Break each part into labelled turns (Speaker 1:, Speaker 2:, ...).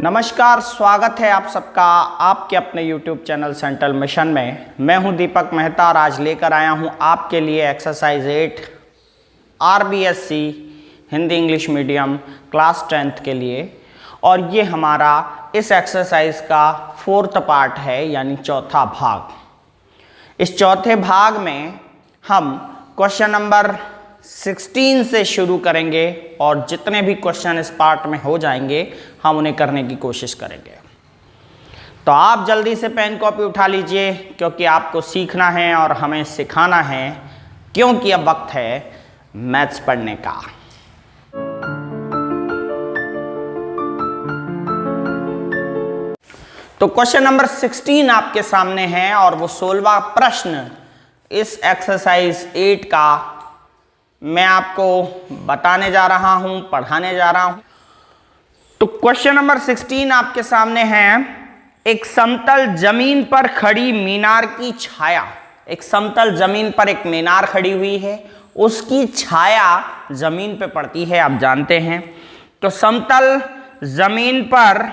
Speaker 1: नमस्कार, स्वागत है आप सबका आपके अपने YouTube चैनल सेंट्रल मिशन में। मैं हूं दीपक मेहता और आज लेकर आया हूं आपके लिए exercise 8 RBSC Hindi English medium class 10th के लिए। और ये हमारा इस एक्सरसाइज का 4th पार्ट है, यानी चौथा भाग। इस चौथे भाग में हम क्वेश्चन नंबर 16 से शुरू करेंगे और जितने भी क्वेश्चन इस पार्ट में हो जाएंगे हम उन्हें करने की कोशिश करेंगे। तो आप जल्दी से पेन कॉपी उठा लीजिए, क्योंकि आपको सीखना है और हमें सिखाना है, क्योंकि अब वक्त है मैथ्स पढ़ने का। तो क्वेश्चन नंबर 16 आपके सामने है और वो 16वां प्रश्न इस एक्सरसाइज 8 का मैं आपको बताने जा रहा हूं, पढ़ाने जा रहा हूं। तो क्वेश्चन नंबर 16 आपके सामने है। एक समतल जमीन पर खड़ी मीनार की छाया, एक समतल जमीन पर एक मीनार खड़ी हुई है, उसकी छाया जमीन पे पड़ती है, आप जानते हैं। तो समतल जमीन पर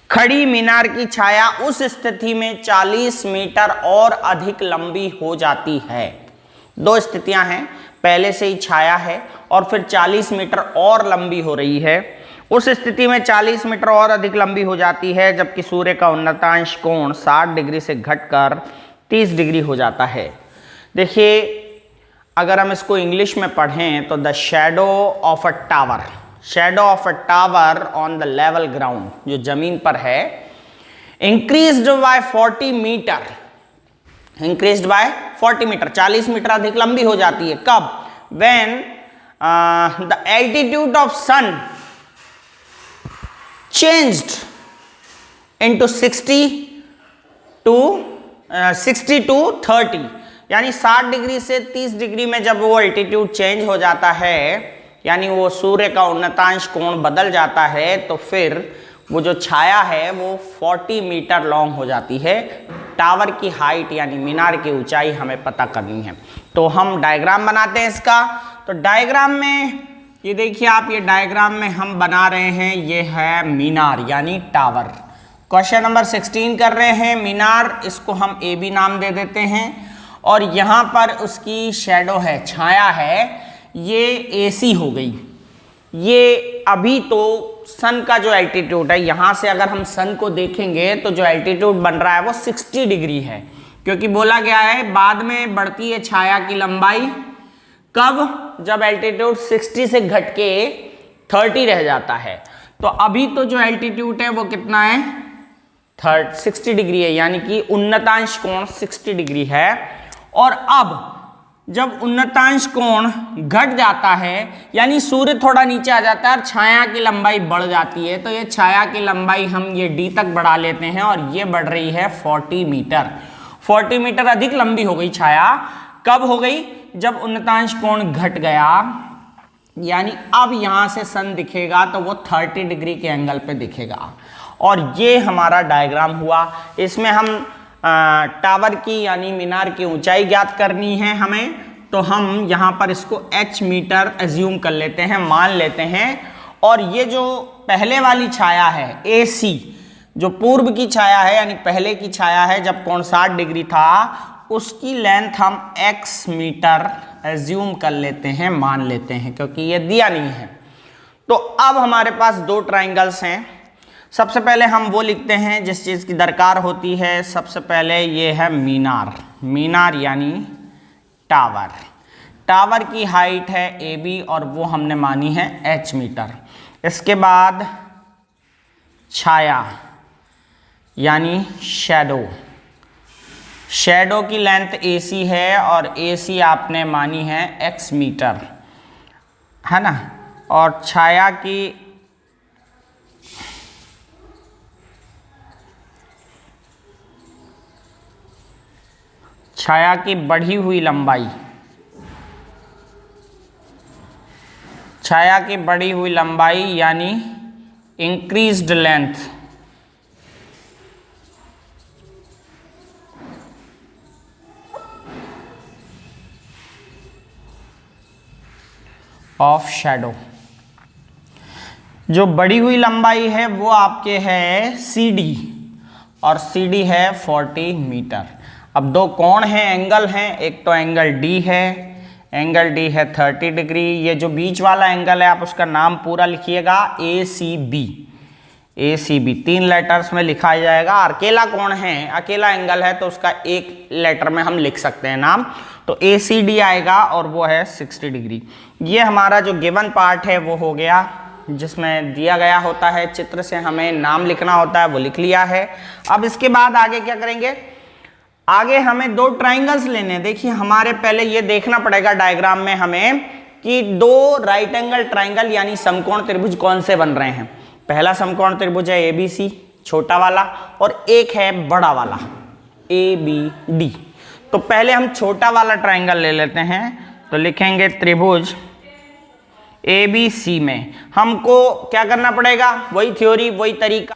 Speaker 1: खड़ी मीनार की छाया उस स्थिति में 40 मीटर और अधिक लंबी हो जाती है। दो स्थितियां हैं, पहले से ही छाया है और फिर 40 मीटर और लंबी हो रही है। उस स्थिति में 40 मीटर और अधिक लंबी हो जाती है, जबकि सूर्य का उन्नतांश कोण 60 डिग्री से घटकर 30 डिग्री हो जाता है। देखिए, अगर हम इसको इंग्लिश में पढ़ें तो the shadow of a tower, shadow of a tower on the level ground, जो जमीन पर है, increased by 40 metre, increased by 40 metre, 40 metre अधिक लंबी हो जाती है। कब? When the altitude of sun changed into 60 to 30, यानी 60 डिग्री से 30 डिग्री में जब वो एल्टीट्यूड चेंज हो जाता है, यानी वो सूर्य का उन्नतांश कोण बदल जाता है, तो फिर वो जो छाया है वो 40 मीटर लॉन्ग हो जाती है। टावर की हाइट यानी मीनार की ऊंचाई हमें पता करनी है। तो हम डायग्राम बनाते हैं इसका। तो डायग्राम में ये देखिए आप, ये डायग्राम में हम बना रहे हैं, ये है मीनार यानी टावर। क्वेश्चन नंबर 16 कर रहे हैं मीनार, इसको हम ए बी नाम दे देते हैं। और यहाँ पर उसकी शैडो है, छाया है, ये AC हो गई। ये अभी तो सन का जो एल्टीट्यूड है, यहाँ से अगर हम सन को देखेंगे तो जो एल्टीट्यूड बन रहा है वो 60 डिग्री है, क्योंकि बोला गया है बाद में बढ़ती है छाया की लंबाई। कब? जब एल्टीट्यूड 60 से घट के 30 रह जाता है। तो अभी तो जो एल्टीट्यूड है वो कितना है? 60 डिग्री है, यानी कि उन्नतांश कोण 60 डिग्री है। और अब जब उन्नतांश कोण घट जाता है, यानी सूर्य थोड़ा नीचे आ जाता है और छाया की लंबाई बढ़ जाती है, तो ये छाया की लंबाई हम ये d तक बढ़ा लेते हैं और ये बढ़ रही है 40 मीटर। 40 मीटर अधिक लंबी हो गई छाया। कब हो गई? जब उन्नतांश कोण घट गया, यानी अब यहां से सन दिखेगा तो वो 30 डिग्री के एंगल पे दिखेगा। और ये हमारा डायग्राम हुआ। इसमें हम टावर की यानी मीनार की ऊंचाई ज्ञात करनी है हमें, तो हम यहाँ पर इसको h मीटर एज्यूम कर लेते हैं, मान लेते हैं। और ये जो पहले वाली छाया है AC, जो पूर्व की छाया है यानी पहले की छाया है जब कोण 60 डिग्री था, उसकी लेंथ हम x मीटर एज्यूम कर लेते हैं, मान लेते हैं, क्योंकि ये दिया नहीं है। तो अब हमारे पास दो ट्राइंगल्स हैं। सबसे पहले हम वो लिखते हैं जिस चीज़ की दरकार होती है। सबसे पहले ये है मीनार, मीनार यानी टावर। टावर की हाइट है AB और वो हमने मानी है h मीटर। इसके बाद छाया यानी शैडो, शैडो की लेंथ AC है और AC आपने मानी है x मीटर, है ना। और छाया की बढ़ी हुई लंबाई, छाया की बढ़ी हुई लंबाई यानी इंक्रीज्ड लेंथ, ऑफ शैडो। जो बढ़ी हुई लंबाई है वो आपके है CD, और CD है 40 मीटर। अब दो कोण हैं, एंगल हैं, एक तो एंगल D है, एंगल D है 30 डिग्री। ये जो बीच वाला एंगल है आप उसका नाम पूरा लिखिएगा ACB। ACB 3 लेटर्स में लिखा जाएगा। अकेला कोण है, अकेला एंगल है तो उसका एक लेटर में हम लिख सकते हैं नाम, तो ACD आएगा और वो है 60 डिग्री। ये हमारा जो गिवन पार्ट है वो हो गया, जिसमें दिया गया होता है चित्र से हमें नाम लिखना होता है, वो लिख लिया है। अब इसके बाद आगे क्या करेंगे, आगे हमें दो ट्राइंगल्स लेने। देखिए हमारे पहले ये देखना पड़ेगा डायग्राम में हमें कि दो राइट एंगल ट्राइंगल यानी समकोण त्रिभुज कौन से बन रहे हैं। पहला समकोण त्रिभुज है ABC छोटा वाला, और एक है बड़ा वाला ABD। तो पहले हम छोटा वाला ट्राइंगल ले लेते हैं, तो लिखेंगे त्रिभुज ABC में हमको क्या करना पड़ेगा, वही थ्योरी वही तरीका,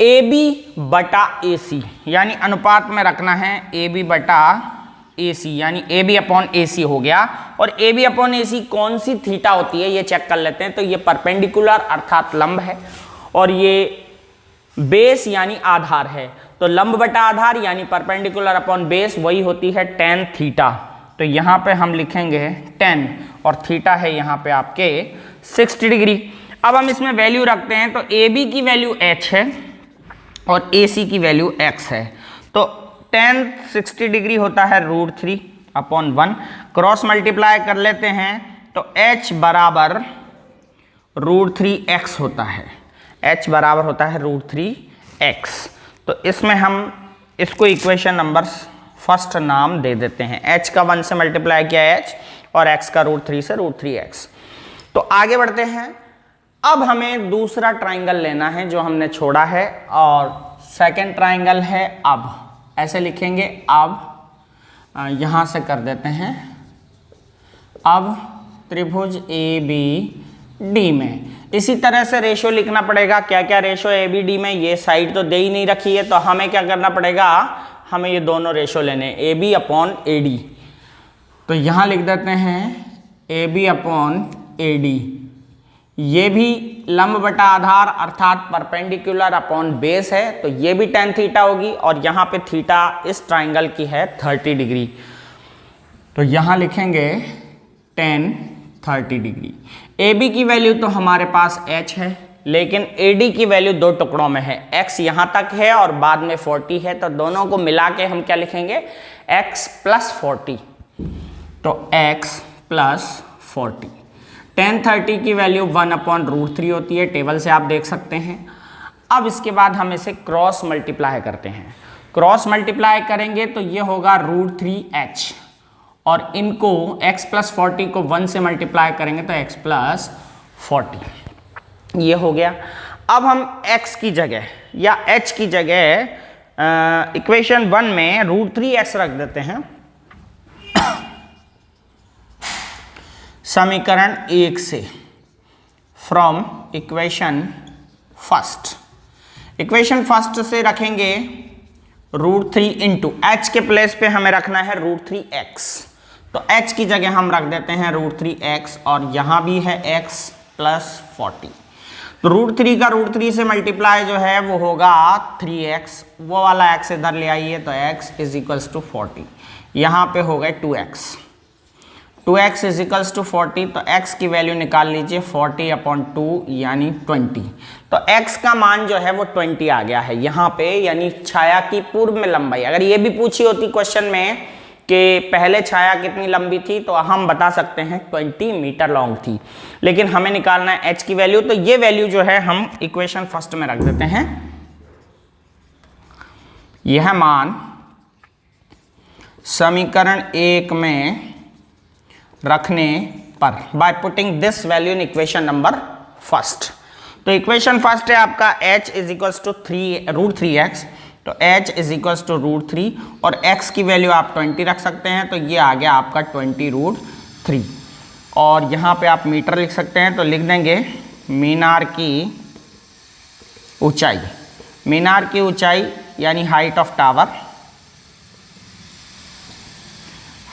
Speaker 1: AB बटा AC यानी अनुपात में रखना है, AB बटा AC यानी AB अपॉन AC हो गया। और AB अपॉन AC कौन सी थीटा होती है ये चेक कर लेते हैं। तो ये परपेंडिकुलर अर्थात लंब है, और ये बेस यानी आधार है। तो लंब बटा आधार यानी परपेंडिकुलर अपॉन बेस वही होती है tan थीटा। तो यहाँ पे हम लिखेंगे 10 और थीटा है यहाँ पे आपके 60 डिग्री। अब हम इसमें वैल्यू रखते हैं, तो AB की वैल्यू h है और AC की वैल्यू x है। तो tan 60 डिग्री होता है √3 अपॉन 1, क्रॉस मल्टीप्लाई कर लेते हैं तो h बराबर √3x होता है, h बराबर होता है √3x। तो इसमें हम इसको इक्वेशन नंबर फर्स्ट नाम दे देते हैं। h का 1 से मल्टीप्लाई किया है h, और x का √3 से √3x। तो आगे बढ़ते हैं। अब हमें दूसरा ट्राइंगल लेना है जो हमने छोड़ा है, और सेकंड ट्राइंगल है अब, ऐसे लिखेंगे अब, यहाँ से कर देते हैं अब त्रिभुज ABD में। इसी तरह से रेशो लिखना पड़ेगा। क्या क्या रेशो ABD में, ये साइड तो दे ही नहीं रखी है, तो हमें क्या करना पड़ेगा, हमें ये दोनों रेशो लेने, AB अपॉन AD। तो यहाँ लिख देते हैं AB अपॉन AD। ये भी लंब बटा आधार अर्थात परपेंडिकुलर अपॉन बेस है, तो ये भी tan थीटा होगी, और यहाँ पे थीटा इस ट्राइंगल की है 30 डिग्री। तो यहाँ लिखेंगे tan 30 डिग्री। AB की वैल्यू तो हमारे पास h है, लेकिन AD की वैल्यू दो टुकड़ों में है, x यहाँ तक है और बाद में 40 है, तो दोनों को मिला के हम क्या लिखेंगे, x प्लस 40। तो x प्लस 40। tan 30 की वैल्यू 1 अपॉन √3 होती है, टेबल से आप देख सकते हैं। अब इसके बाद हम इसे क्रॉस मल्टीप्लाई करते हैं। क्रॉस मल्टीप्लाई करेंगे तो ये होगा √3h, और इनको x प्लस 40 को 1 से मल्टीप्लाई करेंगे तो x प्लस 40। ये हो गया। अब हम x की जगह या h की जगह इक्वेशन 1 में √3x रख देते हैं। समीकरण 1 से, from equation first. Equation first से रखेंगे √3 इंटू h के प्लेस पे हमें रखना है √3x। तो h की जगह हम रख देते हैं √3x, और यहाँ भी है x प्लस 40। तो √3 का √3 से मल्टीप्लाई जो है वो होगा 3x, वो वाला x इधर ले आइए, तो x इज इक्वल्स टू 40। यहाँ पे हो गए 2x, 2x is equals to 40। तो x की वैल्यू निकाल लीजिए, 40 अपॉन 2 यानी 20। तो x का मान जो है वो 20 आ गया है यहाँ पे, यानी छाया की पूर्व में लंबाई। अगर ये भी पूछी होती क्वेश्चन में कि पहले छाया कितनी लंबी थी, तो हम बता सकते हैं 20 मीटर लॉन्ग थी, लेकिन हमें निकालना है h की वैल्यू। तो ये वैल्यू जो है हम इक्वेशन फर्स्ट में रख देते हैं। यह मान समीकरण 1 में रखने पर, by putting this value in equation number first. तो इक्वेशन फर्स्ट है आपका h is equals to √3x, तो h इज इक्वल्स टू √3, और x की वैल्यू आप 20 रख सकते हैं, तो ये आ गया आपका 20√3। और यहाँ पे आप मीटर लिख सकते हैं, तो लिख देंगे मीनार की ऊंचाई। मीनार की ऊंचाई यानी height of tower,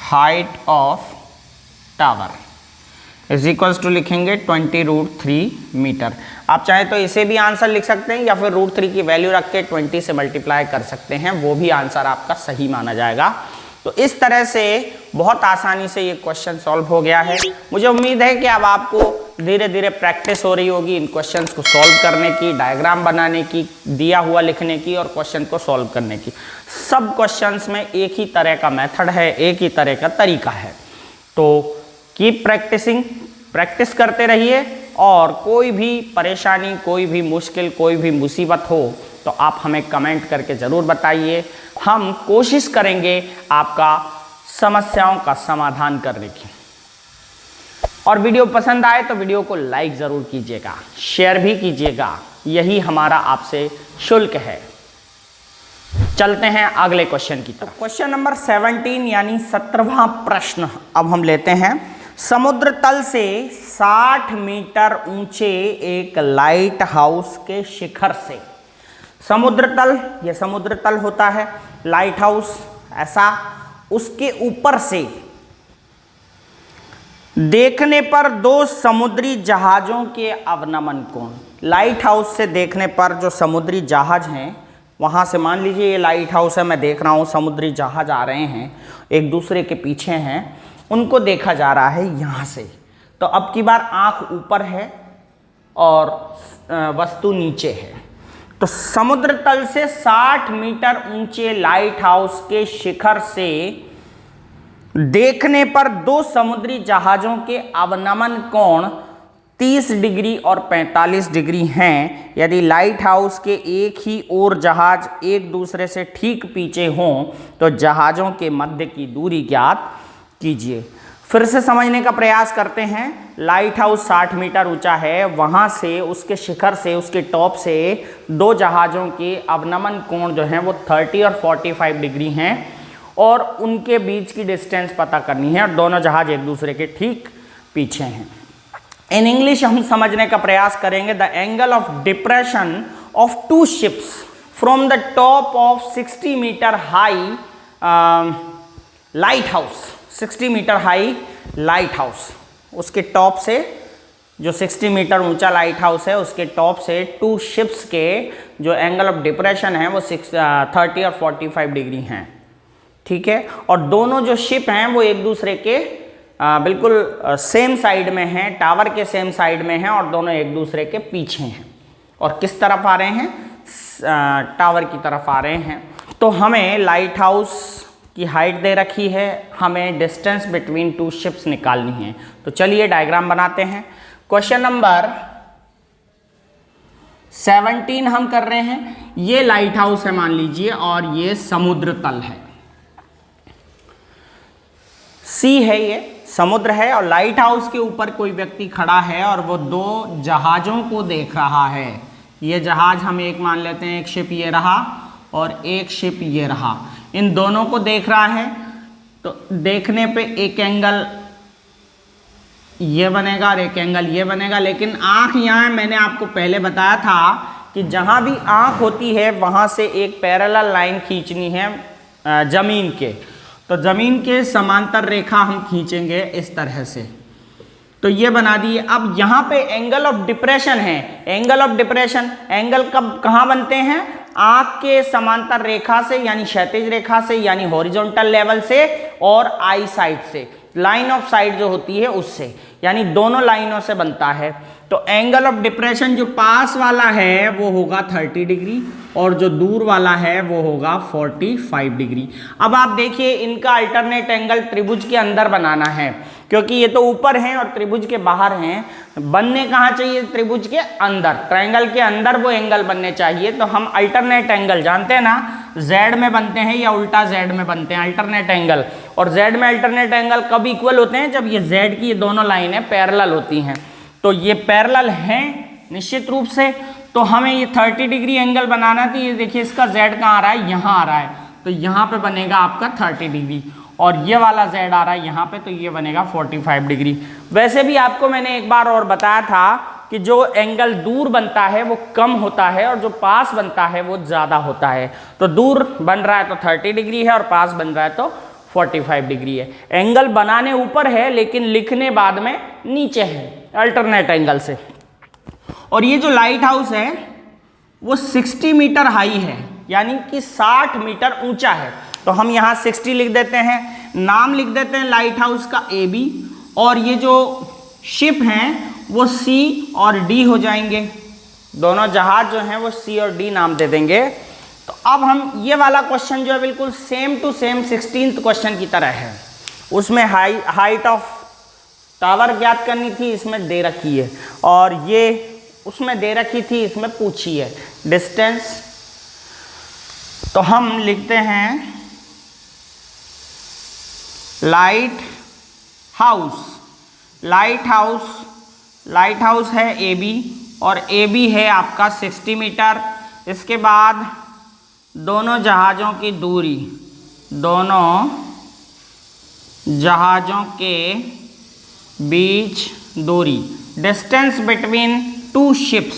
Speaker 1: height of tower is equals to लिखेंगे 20√3 मीटर। आप चाहे तो इसे भी आंसर लिख सकते हैं या फिर √3 की वैल्यू रख के 20 से मल्टीप्लाई कर सकते हैं, वो भी आंसर आपका सही माना जाएगा। तो इस तरह से बहुत आसानी से ये क्वेश्चन सॉल्व हो गया है। मुझे उम्मीद है कि अब आपको धीरे धीरे प्रैक्टिस हो रही होगी इन क्वेश्चंस को सॉल्व करने की, डायग्राम बनाने की, दिया हुआ लिखने की और क्वेश्चन को सॉल्व करने की। सब क्वेश्चंस में एक ही तरह का मेथड है, एक ही तरह का तरीका है। तो कीप प्रैक्टिसिंग, प्रैक्टिस करते रहिए और कोई भी परेशानी, कोई भी मुश्किल, कोई भी मुसीबत हो तो आप हमें कमेंट करके ज़रूर बताइए। हम कोशिश करेंगे आपका समस्याओं का समाधान करने की। और वीडियो पसंद आए तो वीडियो को लाइक ज़रूर कीजिएगा, शेयर भी कीजिएगा, यही हमारा आपसे शुल्क है। चलते हैं अगले क्वेश्चन की तरफ। क्वेश्चन नंबर 17 यानी 17वां प्रश्न अब हम लेते हैं। समुद्र तल से 60 मीटर ऊंचे एक लाइट हाउस के शिखर से, समुद्र तल, यह समुद्र तल होता है, लाइट हाउस ऐसा, उसके ऊपर से देखने पर 2 समुद्री जहाज़ों के अवनमन कोण। लाइट हाउस से देखने पर जो समुद्री जहाज़ हैं, वहाँ से मान लीजिए ये लाइट हाउस है, मैं देख रहा हूँ समुद्री जहाज़ आ रहे हैं, एक दूसरे के पीछे हैं, उनको देखा जा रहा है यहाँ से। तो अब की बार आँख ऊपर है और वस्तु नीचे है। तो समुद्र तल से 60 मीटर ऊंचे लाइट हाउस के शिखर से देखने पर 2 समुद्री जहाज़ों के अवनमन कोण 30 डिग्री और 45 डिग्री हैं। यदि लाइट हाउस के एक ही ओर जहाज एक दूसरे से ठीक पीछे हों तो जहाज़ों के मध्य की दूरी ज्ञात कीजिए। फिर से समझने का प्रयास करते हैं। लाइट हाउस 60 मीटर ऊंचा है, वहाँ से उसके शिखर से, उसके टॉप से 2 जहाज़ों के अवनमन कोण जो हैं वो 30 और 45 डिग्री हैं और उनके बीच की डिस्टेंस पता करनी है और दोनों जहाज एक दूसरे के ठीक पीछे हैं। इन इंग्लिश हम समझने का प्रयास करेंगे। The angle of depression of 2 ships from the top of 60 metre high lighthouse, 60 metre high lighthouse, उसके टॉप से, जो 60 मीटर ऊंचा लाइट हाउस है उसके टॉप से 2 शिप्स के जो एंगल ऑफ डिप्रेशन है वो 30 और 45 डिग्री हैं, ठीक है। और दोनों जो शिप हैं वो एक दूसरे के बिल्कुल सेम साइड में हैं, टावर के सेम साइड में हैं और दोनों एक दूसरे के पीछे हैं। और किस तरफ आ रहे हैं? टावर की तरफ आ रहे हैं। तो हमें लाइट हाउस की हाइट दे रखी है, हमें डिस्टेंस बिटवीन 2 शिप्स निकालनी है। तो चलिए डायग्राम बनाते हैं। क्वेश्चन नंबर 17 हम कर रहे हैं। ये लाइट हाउस है मान लीजिए और ये समुद्र तल है, सी है, ये समुद्र है और लाइट हाउस के ऊपर कोई व्यक्ति खड़ा है और वो 2 जहाज़ों को देख रहा है। ये जहाज हम एक मान लेते हैं, एक शिप ये रहा और एक शिप ये रहा, इन दोनों को देख रहा है। तो देखने पे एक एंगल ये बनेगा और एक एंगल ये बनेगा, लेकिन आँख यहाँ मैंने आपको पहले बताया था कि जहाँ भी आँख होती है वहाँ से एक पैरेलल लाइन खींचनी है जमीन के। तो जमीन के समांतर रेखा हम खींचेंगे इस तरह से, तो ये बना दिए। अब यहाँ पे एंगल ऑफ डिप्रेशन है। एंगल ऑफ डिप्रेशन, एंगल कब कहाँ बनते हैं? आँख के समांतर रेखा से यानी क्षैतिज रेखा से यानी हॉरिजॉन्टल लेवल से और आई साइड से, लाइन ऑफ साइड जो होती है उससे, यानी दोनों लाइनों से बनता है। तो एंगल ऑफ डिप्रेशन जो पास वाला है वो होगा 30 डिग्री और जो दूर वाला है वो होगा 45 डिग्री। अब आप देखिए इनका अल्टरनेट एंगल त्रिभुज के अंदर बनाना है, क्योंकि ये तो ऊपर हैं और त्रिभुज के बाहर हैं। बनने कहाँ चाहिए? त्रिभुज के अंदर, ट्रायंगल के अंदर वो एंगल बनने चाहिए। तो हम अल्टरनेट एंगल जानते हैं ना, जेड में बनते हैं या उल्टा जेड में बनते हैं अल्टरनेट एंगल। और जेड में अल्टरनेट एंगल कब इक्वल होते हैं? जब ये जेड की ये दोनों लाइनें पैरेलल होती हैं। तो ये पैरेलल हैं निश्चित रूप से। तो हमें ये 30 डिग्री एंगल बनाना है। तो ये देखिए इसका जेड कहाँ आ रहा है? यहाँ आ रहा है। तो यहाँ पे बनेगा आपका 30 डिग्री और ये वाला जेड आ रहा है यहाँ पे, तो ये बनेगा 45 डिग्री। वैसे भी आपको मैंने एक बार और बताया था कि जो एंगल दूर बनता है वो कम होता है और जो पास बनता है वो ज़्यादा होता है। तो दूर बन रहा है तो 30 डिग्री है और पास बन रहा है तो 45 डिग्री है। एंगल बनाने ऊपर है लेकिन लिखने बाद में नीचे है, अल्टरनेट एंगल से। और ये जो लाइट हाउस है वो 60 मीटर हाई है, यानी कि 60 मीटर ऊंचा है। तो हम यहाँ 60 लिख देते हैं, नाम लिख देते हैं लाइट हाउस का AB, और ये जो शिप हैं वो C और D हो जाएंगे। दोनों जहाज जो हैं वो C और D नाम दे देंगे। तो अब हम ये वाला क्वेश्चन जो है बिल्कुल same to same 16th question की तरह है। उसमें हाइट ऑफ टावर ज्ञात करनी थी, इसमें दे रखी है, और ये उसमें दे रखी थी, इसमें पूछी है डिस्टेंस। तो हम लिखते हैं लाइट हाउस है AB, और AB है आपका 60 मीटर। इसके बाद दोनों जहाज़ों की दूरी, दोनों जहाज़ों के बीच दूरी, distance between two ships,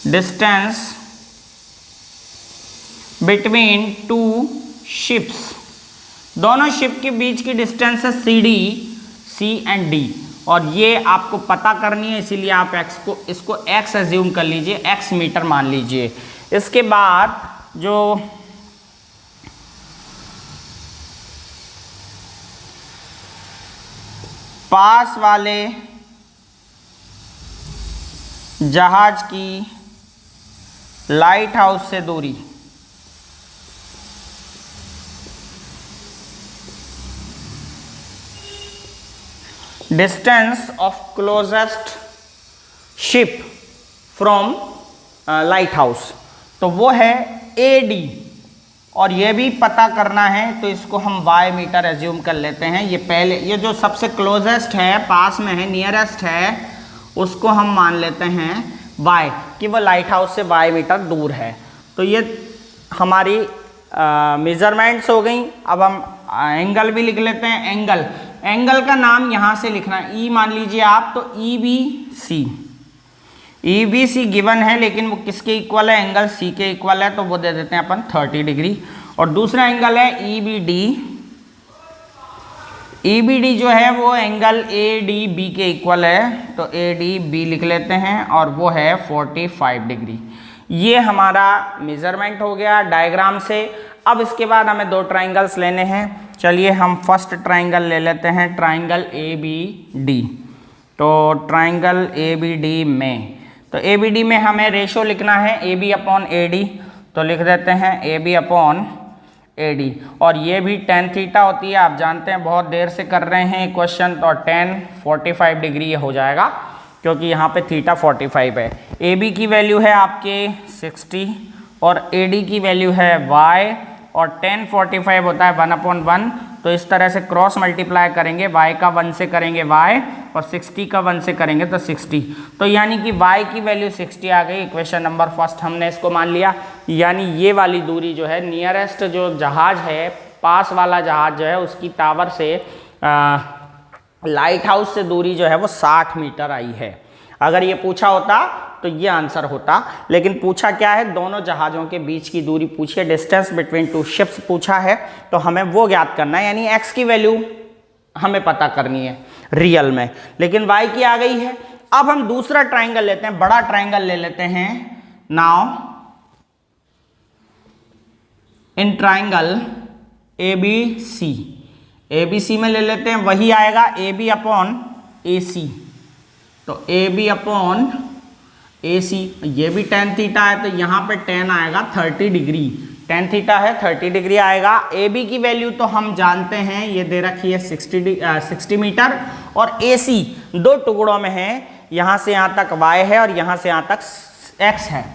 Speaker 1: distance between two ships, दोनों शिप के बीच की डिस्टेंस है C एंड D, और ये आपको पता करनी है, इसीलिए आप इसको x एज्यूम कर लीजिए, x मीटर मान लीजिए। इसके बाद जो पास वाले जहाज की लाइट हाउस से दूरी, distance of closest ship from light house, तो वो है AD, और ये भी पता करना है तो इसको हम y मीटर एज्यूम कर लेते हैं। ये जो सबसे क्लोजेस्ट है, पास में है, नियरेस्ट है, उसको हम मान लेते हैं y, कि वो लाइट हाउस से y मीटर दूर है। तो ये हमारी मेजरमेंट्स हो गई। अब हम एंगल भी लिख लेते हैं। एंगल का नाम यहाँ से लिखना है, E मान लीजिए आप, तो EBC गिवन है, लेकिन वो किसके इक्वल है, एंगल C के इक्वल है, तो वो दे देते हैं अपन 30 डिग्री। और दूसरा एंगल है EBD जो है वो एंगल ADB के इक्वल है, तो ADB लिख लेते हैं, और वो है 45 डिग्री। ये हमारा मेजरमेंट हो गया डायग्राम से। अब इसके बाद हमें दो ट्राइंगल्स लेने हैं। चलिए हम फर्स्ट ट्राइंगल ले लेते हैं, ट्राइंगल ABD। तो ट्राइंगल ABD में, तो ABD में हमें रेशो लिखना है AB अपॉन AD, तो लिख देते हैं AB अपॉन AD, और ये भी tan थीटा होती है, आप जानते हैं, बहुत देर से कर रहे हैं क्वेश्चन, तो tan 45 डिग्री ये हो जाएगा, क्योंकि यहाँ पे थीटा 45 है। AB की वैल्यू है आपके 60 और AD की वैल्यू है y, और tan 45 होता है 1/1, तो इस तरह से क्रॉस मल्टीप्लाई करेंगे, y का 1 से करेंगे y, और 60 का 1 से करेंगे तो 60, तो यानी कि y की वैल्यू 60 आ गई। इक्वेशन नंबर फर्स्ट हमने इसको मान लिया, यानी ये वाली दूरी जो है, नियरेस्ट जो जहाज है, पास वाला जहाज जो है, उसकी टावर से लाइट हाउस से दूरी जो है वो 60 मीटर आई है। अगर ये पूछा होता तो ये आंसर होता, लेकिन पूछा क्या है, दोनों जहाज़ों के बीच की दूरी पूछी है, डिस्टेंस बिटवीन टू शिप्स पूछा है, तो हमें वो ज्ञात करना है, यानी x की वैल्यू हमें पता करनी है रियल में, लेकिन y की आ गई है। अब हम दूसरा ट्राइंगल लेते हैं, बड़ा ट्राइंगल ले लेते हैं। नाउ इन ट्राइंगल ABC में ले लेते हैं, वही आएगा AB अपॉन AC, तो AB अपॉन AC, ये भी tan थीटा है, तो यहाँ पे tan आएगा 30 डिग्री, tan थीटा है 30 डिग्री आएगा। AB की वैल्यू तो हम जानते हैं, ये दे रखी है 60 मीटर, और AC दो टुकड़ों में है, यहाँ से यहाँ तक y है और यहाँ से यहाँ तक x है,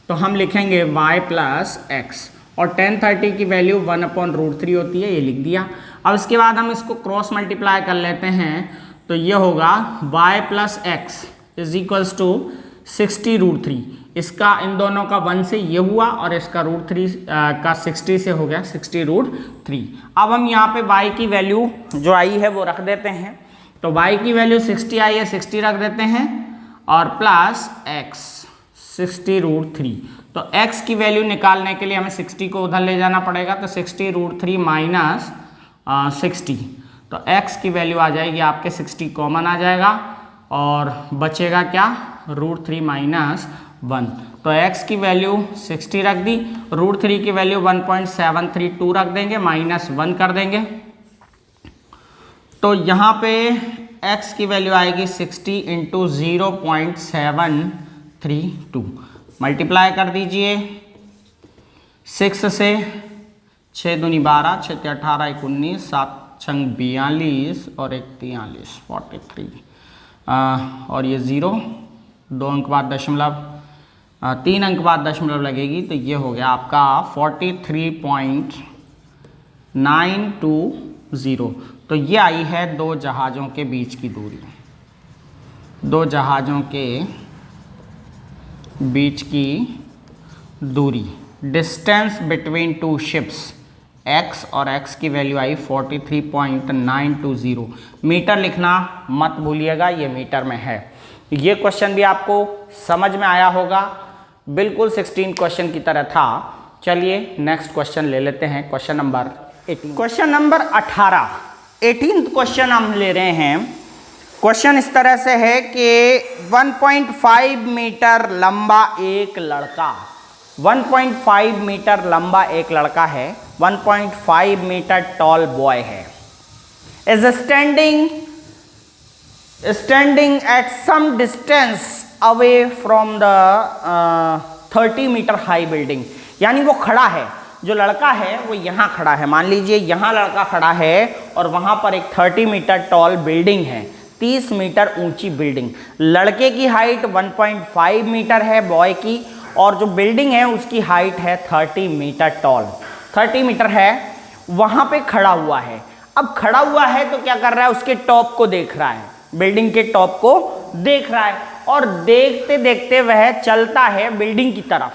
Speaker 1: तो हम लिखेंगे y प्लस x, और tan 30 की वैल्यू 1/√3 होती है, ये लिख दिया। अब इसके बाद हम इसको क्रॉस मल्टीप्लाई कर लेते हैं, तो ये होगा y plus x is equals to 60√3, इसका इन दोनों का 1 से ये हुआ, और इसका √3 का 60 से हो गया 60√3। अब हम यहाँ पे y की वैल्यू जो आई है वो रख देते हैं, तो y की वैल्यू 60 आई है, 60 रख देते हैं, और प्लस x 60√3, तो x की वैल्यू निकालने के लिए हमें 60 को उधर ले जाना पड़ेगा, तो 60 √3 माइनस 60, तो x की वैल्यू आ जाएगी आपके 60 कॉमन आ जाएगा और बचेगा क्या √3 माइनस 1, तो x की वैल्यू 60 रख दी, √3 की वैल्यू 1.732 रख देंगे, माइनस 1 कर देंगे, तो यहाँ पे x की वैल्यू आएगी 60 × 0.732, मल्टीप्लाई कर दीजिए 6 से, 6 दूनी 12, 6 × 18 19, 7 × 42 और 1 43, 43, और ये 0, 2 अंक बाद दशमलव, 3 अंक बाद दशमलव लगेगी, तो ये हो गया आपका 43.920, तो ये आई है दो जहाज़ों के बीच की दूरी, दो जहाज़ों के बीच की दूरी, distance between two ships, x और x की वैल्यू आई 43.920, मीटर लिखना मत भूलिएगा, ये मीटर में है। ये क्वेश्चन भी आपको समझ में आया होगा, बिल्कुल 16 क्वेश्चन की तरह था। चलिए नेक्स्ट क्वेश्चन ले लेते हैं, question number 18। Question number 18, 18th question हम ले रहे हैं। क्वेश्चन इस तरह से है कि 1.5 मीटर लंबा एक लड़का, 1.5 मीटर लंबा एक लड़का है, 1.5 मीटर टॉल बॉय है, is standing at some distance away from the 30 metre high building, यानी वो खड़ा है, जो लड़का है वो यहाँ खड़ा है, मान लीजिए यहाँ लड़का खड़ा है और वहाँ पर एक 30 मीटर टॉल बिल्डिंग है, 30 मीटर ऊंची बिल्डिंग, लड़के की हाइट 1.5 मीटर है बॉय की, और जो बिल्डिंग है उसकी हाइट है 30 मीटर टॉल, 30 मीटर है, वहाँ पे खड़ा हुआ है। अब खड़ा हुआ है तो क्या कर रहा है, उसके टॉप को देख रहा है, बिल्डिंग के टॉप को देख रहा है, और देखते देखते वह चलता है बिल्डिंग की तरफ,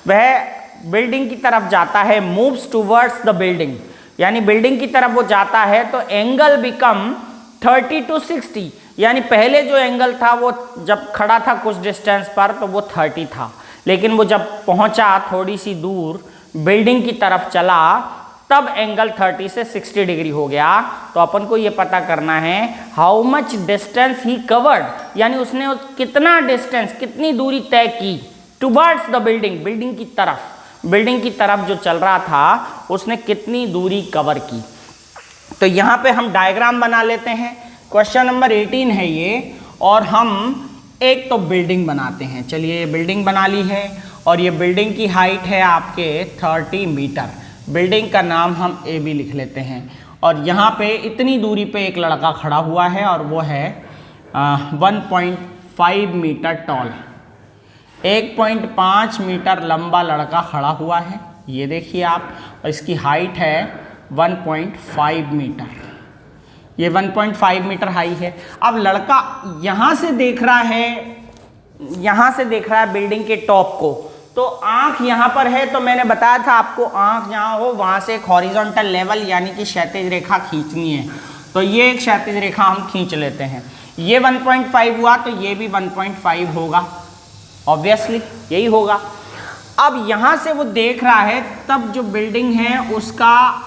Speaker 1: वह बिल्डिंग की तरफ जाता है, मूव्स टूवर्ड्स द बिल्डिंग, यानी बिल्डिंग की तरफ वो जाता है, तो एंगल बिकम 30 to 60, यानी पहले जो एंगल था वो जब खड़ा था कुछ डिस्टेंस पर तो वो 30 था, लेकिन वो जब पहुंचा थोड़ी सी दूर बिल्डिंग की तरफ चला तब एंगल 30 से 60 डिग्री हो गया। तो अपन को ये पता करना है how much distance he covered, यानी उसने कितना डिस्टेंस, कितनी दूरी तय की टुवर्ड्स द बिल्डिंग, बिल्डिंग की तरफ, बिल्डिंग की तरफ जो चल रहा था उसने कितनी दूरी कवर की। तो यहाँ पे हम डायग्राम बना लेते हैं, क्वेश्चन नंबर 18 है ये, और हम एक तो बिल्डिंग बनाते हैं। चलिए बिल्डिंग बना ली है, और ये बिल्डिंग की हाइट है आपके 30 मीटर, बिल्डिंग का नाम हम ए बी लिख लेते हैं, और यहाँ पे इतनी दूरी पे एक लड़का खड़ा हुआ है और वो है 1.5 मीटर टॉल, 1.5 मीटर लंबा लड़का खड़ा हुआ है, ये देखिए आप, और इसकी हाइट है 1.5 मीटर, ये 1.5 मीटर हाई है। अब लड़का यहाँ से देख रहा है, यहाँ से देख रहा है बिल्डिंग के टॉप को, तो आंख यहाँ पर है, तो मैंने बताया था आपको आंख जहाँ हो वहाँ से एक हॉरिजॉन्टल लेवल यानी कि क्षैतिज रेखा खींचनी है, तो ये एक क्षैतिज रेखा हम खींच लेते हैं, ये 1.5 हुआ तो ये भी 1.5 होगा, ऑब्वियसली यही होगा। अब यहाँ से वो देख रहा है, तब जो बिल्डिंग है उसका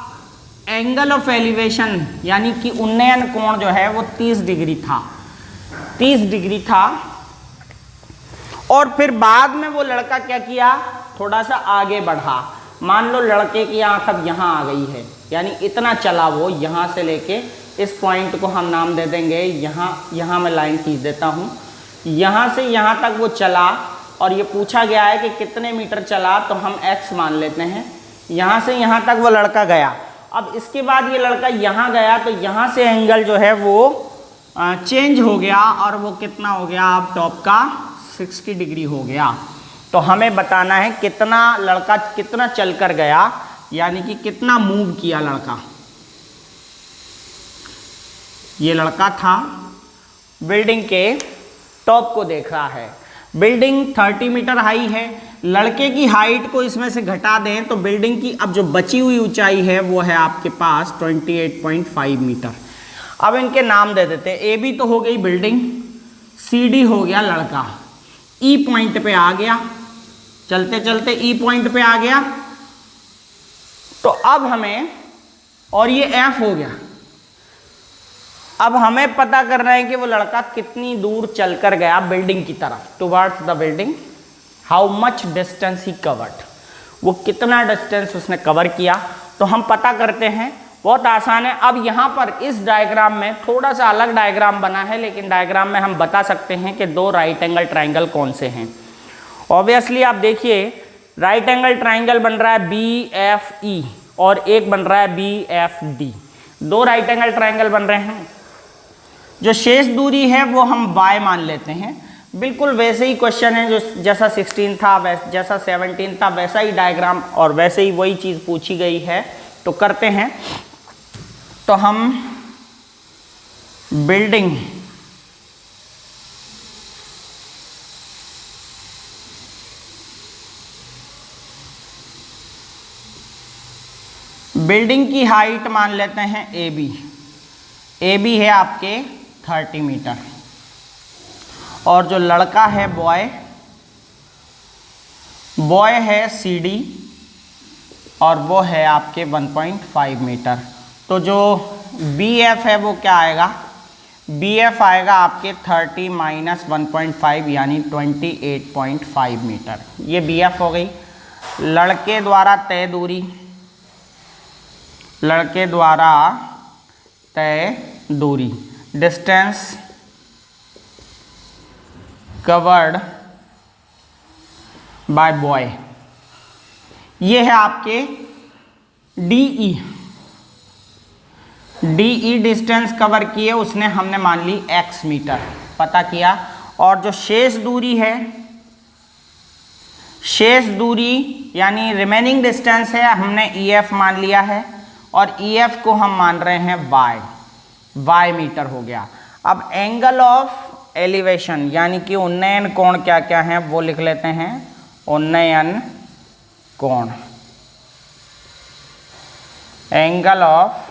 Speaker 1: एंगल ऑफ एलिवेशन यानी कि उन्नयन कोण जो है वो 30 डिग्री था, 30 डिग्री था। और फिर बाद में वो लड़का क्या किया, थोड़ा सा आगे बढ़ा, मान लो लड़के की आंख अब यहाँ आ गई है, यानी इतना चला वो, यहाँ से लेके इस पॉइंट को हम नाम दे देंगे, यहाँ मैं लाइन खींच देता हूँ, यहाँ से यहाँ तक वो चला, और ये पूछा गया है कि कितने मीटर चला, तो हम x मान लेते हैं, यहाँ से यहाँ तक वो लड़का गया। अब इसके बाद ये लड़का यहाँ गया, तो यहाँ से एंगल जो है वो चेंज हो गया, और वो कितना हो गया, अब टॉप का 60 डिग्री हो गया। तो हमें बताना है कितना लड़का कितना चल कर गया, यानी कि कितना मूव किया लड़का। ये लड़का था बिल्डिंग के टॉप को देख रहा है, बिल्डिंग 30 मीटर हाई है, लड़के की हाइट को इसमें से घटा दें तो बिल्डिंग की अब जो बची हुई ऊंचाई है वो है आपके पास 28.5 मीटर। अब इनके नाम दे देते हैं, ए बी तो हो गई बिल्डिंग, सी डी हो गया लड़का, ई पॉइंट पे आ गया, चलते चलते ई पॉइंट पे आ गया। तो अब हमें, और ये एफ हो गया, अब हमें पता करना है कि वो लड़का कितनी दूर चलकर गया बिल्डिंग की तरफ, towards the building, how much distance he covered, वो कितना डिस्टेंस उसने कवर किया। तो हम पता करते हैं, बहुत आसान है। अब यहाँ पर इस डायग्राम में थोड़ा सा अलग डायग्राम बना है, लेकिन डायग्राम में हम बता सकते हैं कि दो राइट एंगल ट्राइंगल कौन से हैं। ऑब्वियसली आप देखिए, राइट एंगल ट्राइंगल बन रहा है BFE और एक बन रहा है BFD, दो राइट एंगल ट्राइंगल बन रहे हैं। जो शेष दूरी है वो हम y मान लेते हैं। बिल्कुल वैसे ही क्वेश्चन है, जो जैसा 16 था, जैसा 17 था, वैसा ही डायग्राम और वैसे ही वही चीज़ पूछी गई है। तो करते हैं, तो हम बिल्डिंग की हाइट मान लेते हैं AB है आपके 30 मीटर, और जो लड़का है बॉय है CD, और वो है आपके 1.5 मीटर। तो जो BF है वो क्या आएगा, BF आएगा आपके 30 माइनस 1.5 यानी 28.5 मीटर। ये BF हो गई। लड़के द्वारा तय दूरी, डिस्टेंस कवर्ड बाय बॉय, ये है आपके DE डिस्टेंस कवर किए उसने, हमने मान ली x मीटर पता किया। और जो शेष दूरी यानी रिमेनिंग डिस्टेंस है, हमने EF मान लिया है, और EF को हम मान रहे हैं y मीटर हो गया। अब एंगल ऑफ एलिवेशन यानी कि उन्नयन कोण क्या क्या है वो लिख लेते हैं। उन्नयन कोण, angle of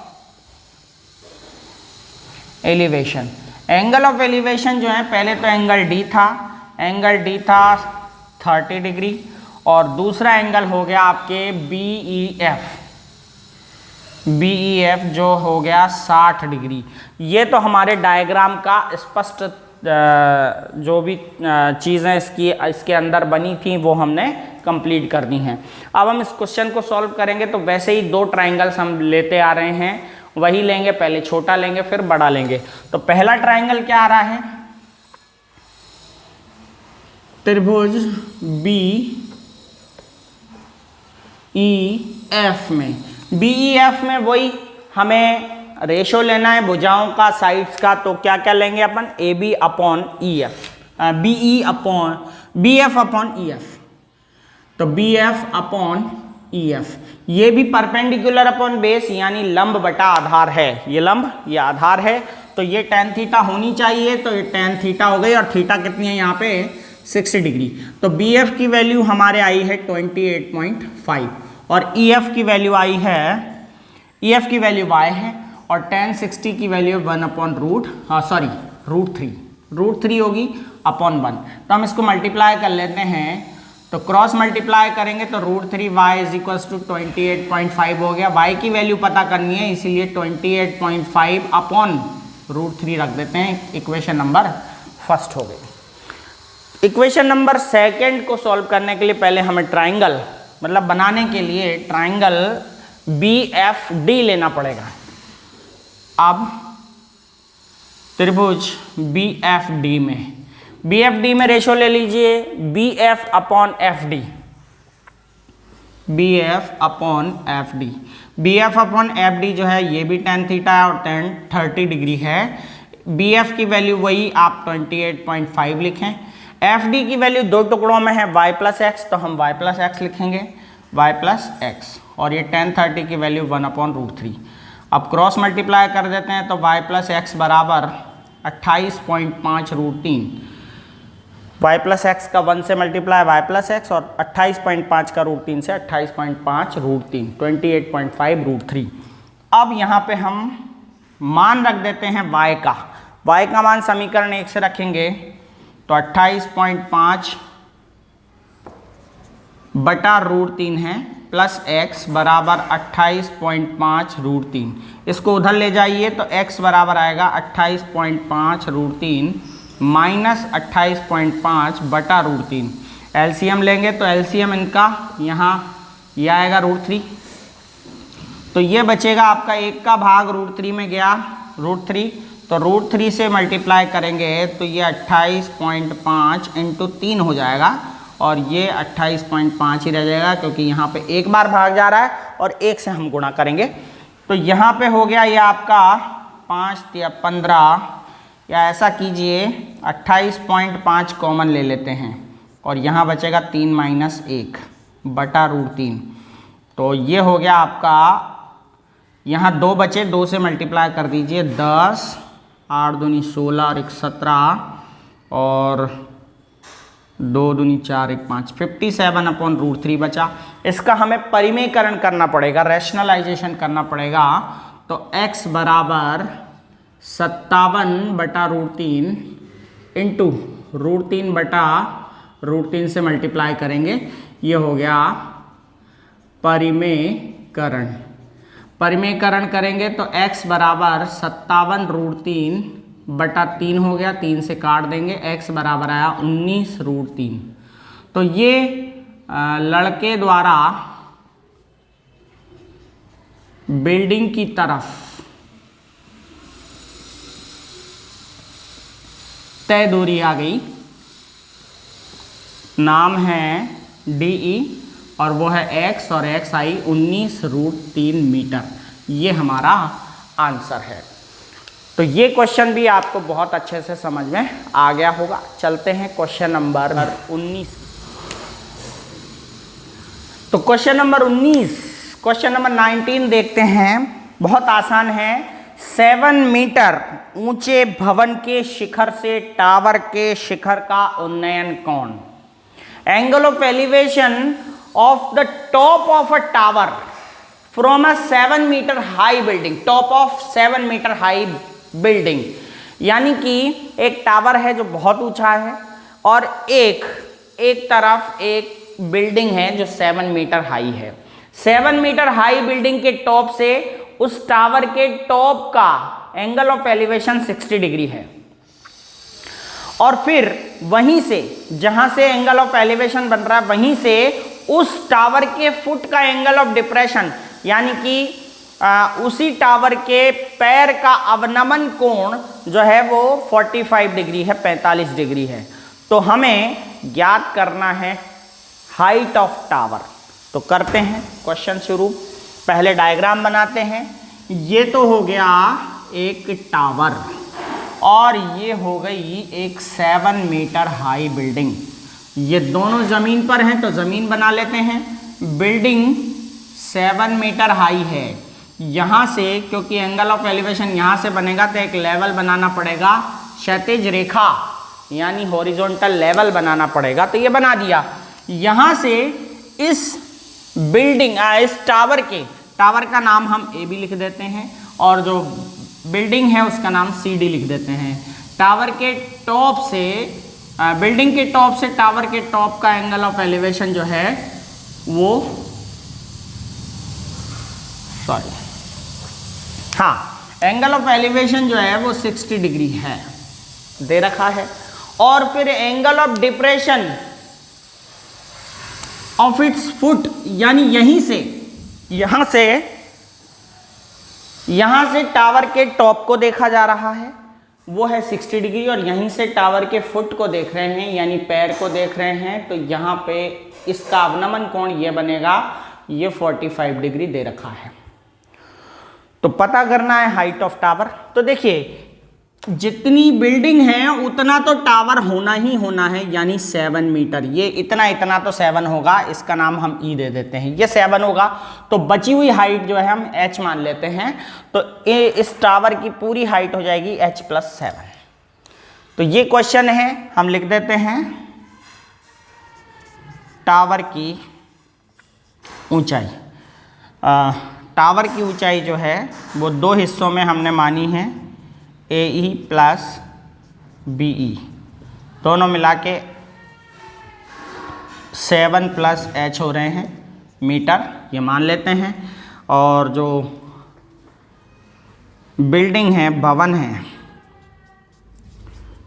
Speaker 1: elevation, angle of elevation जो है, पहले तो एंगल D था 30 डिग्री, और दूसरा एंगल हो गया आपके BEF जो हो गया 60 डिग्री। ये तो हमारे डायग्राम का स्पष्ट जो भी चीज़ें इसके अंदर बनी थी वो हमने कंप्लीट करनी है। अब हम इस क्वेश्चन को सॉल्व करेंगे, तो वैसे ही दो ट्राइंगल्स हम लेते आ रहे हैं, वही लेंगे, पहले छोटा लेंगे फिर बड़ा लेंगे। तो पहला ट्राइंगल क्या आ रहा है, त्रिभुज BEF में वही हमें रेशो लेना है भुजाओं का, साइड्स का। तो क्या क्या लेंगे अपन, AB upon EF, BF upon EF। तो BF अपॉन EF, ये भी परपेंडिकुलर अपॉन बेस यानी लंब बटा आधार है। ये आधार है, तो ये tan थीटा होनी चाहिए, तो ये tan थीटा हो गई, और थीटा कितनी है यहाँ पे 60 डिग्री। तो BF की वैल्यू हमारे आई है 28.5, और EF की वैल्यू आई है, EF की वैल्यू y है, और tan 60 की वैल्यू 1/√3 होगी अपॉन 1। तो हम इसको मल्टीप्लाई कर लेते हैं, तो क्रॉस मल्टीप्लाई करेंगे तो √3y इज इक्वल्स टू 28.5 हो गया। y की वैल्यू पता करनी है, इसीलिए 28.5 अपॉन √3 रख देते हैं। इक्वेशन नंबर फर्स्ट हो गई। इक्वेशन नंबर सेकंड को सॉल्व करने के लिए पहले हमें ट्राइंगल मतलब बनाने के लिए ट्राइंगल BFD लेना पड़ेगा। अब त्रिभुज BFD में रेशो ले लीजिए BF upon FD। BF upon FD जो है ये भी tan थीटा है और tan 30 डिग्री है। BF की वैल्यू वही आप 28.5 लिखें। FD की वैल्यू दो टुकड़ों में है y प्लस एक्स, तो हम y प्लस एक्स लिखेंगे y प्लस एक्स, और ये tan 30 की वैल्यू 1/√3। अब क्रॉस मल्टीप्लाई कर देते हैं तो y प्लस एक्स बराबर 28.5√3। y प्लस एक्स का 1 से मल्टीप्लाई y प्लस एक्स, और 28.5 का √3 से 28.5√3 28.5√3। अब यहाँ पे हम मान रख देते हैं y का मान समीकरण 1 से रखेंगे तो 28.5 बटा √3 है प्लस x बराबर 28.5 √3। इसको उधर ले जाइए तो x बराबर आएगा 28.5 √3 माइनस 28.5 बटा √3। एलसीएम लेंगे तो एलसीएम इनका यहाँ ये आएगा √3, तो ये बचेगा आपका 1 का भाग √3 में गया √3, तो √3 से मल्टीप्लाई करेंगे तो ये 28.5 इंटू 3 हो जाएगा और ये 28.5 ही रह जाएगा क्योंकि यहाँ पे एक बार भाग जा रहा है और 1 से हम गुणा करेंगे। तो यहाँ पे हो गया ये आपका 5 या 15, या ऐसा कीजिए 28.5 कॉमन ले लेते हैं और यहाँ बचेगा 3 माइनस 1 बटा √3। तो ये हो गया आपका, यहाँ 2 बचे, 2 से मल्टीप्लाई कर दीजिए 10, 8 दूनी 16 और 1 17 और 2 दूनी 4 1 5, 57/√3 बचा। इसका हमें परिमेयकरण करना पड़ेगा, रैशनलाइजेशन करना पड़ेगा। तो x बराबर 57/√3 इंटू √3 बटा √3 से मल्टीप्लाई करेंगे, ये हो गया परिमेयकरण। परिमेयकरण करेंगे तो x बराबर 57√3 बटा 3 हो गया, 3 से काट देंगे, x बराबर आया 19√3। तो ये लड़के द्वारा बिल्डिंग की तरफ तय दूरी आ गई, नाम है DE और वो है x और x आई 19√3 मीटर। ये हमारा आंसर है। तो ये क्वेश्चन भी आपको बहुत अच्छे से समझ में आ गया होगा। चलते हैं क्वेश्चन नंबर 19। तो क्वेश्चन नंबर 19, क्वेश्चन नंबर 19 देखते हैं। बहुत आसान है। 7 मीटर ऊंचे भवन के शिखर से टावर के शिखर का उन्नयन कोण, angle of elevation of the top of a tower from a 7 metre high building, top of 7 metre high building, यानी कि एक टावर है जो बहुत ऊंचा है और एक तरफ एक बिल्डिंग है जो 7 मीटर हाई है। 7 मीटर हाई बिल्डिंग के टॉप से उस टावर के टॉप का एंगल ऑफ एलिवेशन 60 डिग्री है और फिर वहीं से, जहां से एंगल ऑफ एलिवेशन बन रहा है, वहीं से उस टावर के फुट का एंगल ऑफ डिप्रेशन, यानी कि उसी टावर के पैर का अवनमन कोण जो है वो 45 डिग्री है, 45 डिग्री है। तो हमें ज्ञात करना है हाइट ऑफ टावर। तो करते हैं क्वेश्चन शुरू। पहले डायग्राम बनाते हैं। ये तो हो गया एक टावर और ये हो गई एक 7 मीटर हाई बिल्डिंग। ये दोनों ज़मीन पर हैं तो ज़मीन बना लेते हैं। बिल्डिंग 7 मीटर हाई है। यहाँ से, क्योंकि एंगल ऑफ एलिवेशन यहाँ से बनेगा तो एक लेवल बनाना पड़ेगा, क्षैतिज रेखा यानी हॉरिजॉन्टल लेवल बनाना पड़ेगा। तो ये बना दिया। यहाँ से इस बिल्डिंग, इस टावर का नाम हम AB लिख देते हैं और जो बिल्डिंग है उसका नाम CD लिख देते हैं। टावर के टॉप से, बिल्डिंग के टॉप से टावर के टॉप का एंगल ऑफ एलिवेशन जो है वो, एंगल ऑफ एलिवेशन जो है वो 60 डिग्री है, दे रखा है। और फिर angle of depression of its foot, यानी यहां से टावर के टॉप को देखा जा रहा है, वो है 60 डिग्री, और यहीं से टावर के फुट को देख रहे हैं यानी पैर को देख रहे हैं, तो यहाँ पे इसका अवनमन कोण ये बनेगा, ये 45 डिग्री दे रखा है। तो पता करना है हाइट ऑफ टावर। तो देखिए, जितनी बिल्डिंग है उतना तो टावर होना ही होना है, यानी 7 मीटर। ये इतना तो 7 होगा, इसका नाम हम E दे देते हैं। ये 7 होगा, तो बची हुई हाइट जो है हम H मान लेते हैं। तो इस टावर की पूरी हाइट हो जाएगी H+7। तो ये क्वेश्चन है, हम लिख देते हैं टावर की ऊंचाई। टावर की ऊंचाई जो है वो 2 हिस्सों में हमने मानी है, AE + BE, दोनों मिला के 7 प्लस h हो रहे हैं मीटर, ये मान लेते हैं। और जो बिल्डिंग है, भवन है,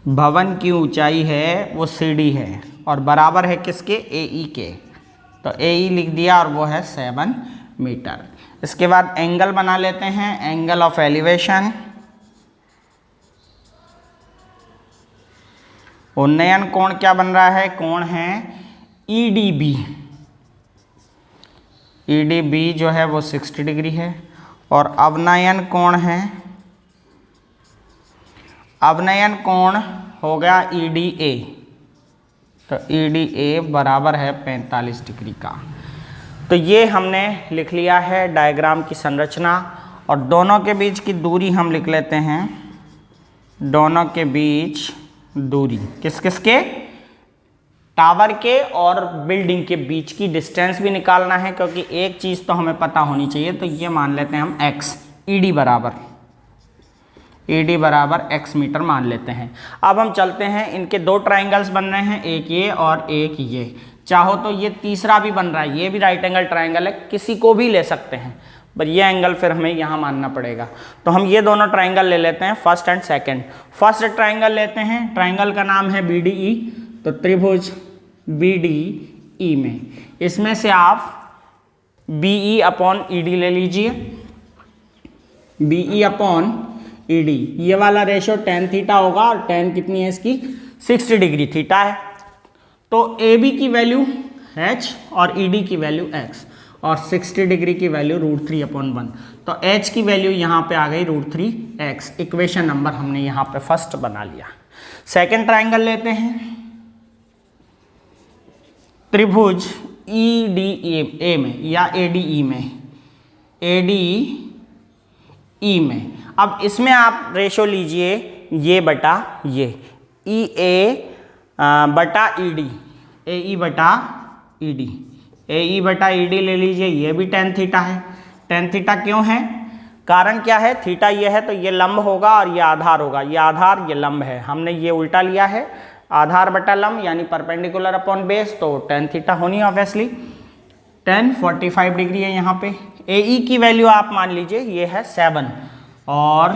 Speaker 1: भवन की ऊंचाई है वो CD है और बराबर है किसके, AE के। तो AE लिख दिया और वो है 7 मीटर। इसके बाद एंगल बना लेते हैं, एंगल ऑफ एलिवेशन। उन्नयन कोण क्या बन रहा है, कोण है EDB। EDB जो है वो 60 डिग्री है। और अवनयन कोण है, अवनयन कोण हो गया EDA। तो EDA बराबर है 45 डिग्री का। तो ये हमने लिख लिया है डायग्राम की संरचना। और दोनों के बीच की दूरी हम लिख लेते हैं, दोनों के बीच दूरी किस किस के, टावर के और बिल्डिंग के बीच की डिस्टेंस भी निकालना है, क्योंकि एक चीज़ तो हमें पता होनी चाहिए। तो ये मान लेते हैं हम x, ED बराबर x मीटर मान लेते हैं। अब हम चलते हैं, इनके दो ट्राइंगल्स बन रहे हैं, एक ये और एक ये। चाहो तो ये तीसरा भी बन रहा है, ये भी राइट एंगल ट्राइंगल है, किसी को भी ले सकते हैं, पर ये एंगल फिर हमें यहाँ मानना पड़ेगा। तो हम ये दोनों ट्राइंगल ले लेते हैं, first and second. First triangle लेते हैं, ट्राइंगल का नाम है BDE। तो त्रिभुज BDE में इसमें से आप BE अपॉन ED ले लीजिए, BE अपॉन ED। ये वाला रेशो tan थीटा होगा और tan कितनी है इसकी, 60 डिग्री थीटा है। तो AB की वैल्यू h और ED की वैल्यू x और 60 डिग्री की वैल्यू √3/1। तो h की वैल्यू यहाँ पे आ गई √3x। इक्वेशन नंबर हमने यहाँ पे फर्स्ट बना लिया। सेकंड ट्राइंगल लेते हैं, त्रिभुज EDA में या ADE में, ADE में। अब इसमें आप रेशो लीजिए ये बटा ये, EA बटा ED, AE बटा ED, AE बटा ED ले लीजिए। ये भी tan थीटा है। tan थीटा क्यों है, कारण क्या है, थीटा ये है तो ये लंब होगा और ये आधार होगा, ये आधार ये लंब है। हमने ये उल्टा लिया है, आधार बटा लंब यानी परपेंडिकुलर अपॉन बेस, तो tan थीटा होनी ऑब्वियसली। tan 45 डिग्री है यहाँ पे। AE की वैल्यू आप मान लीजिए ये है 7 और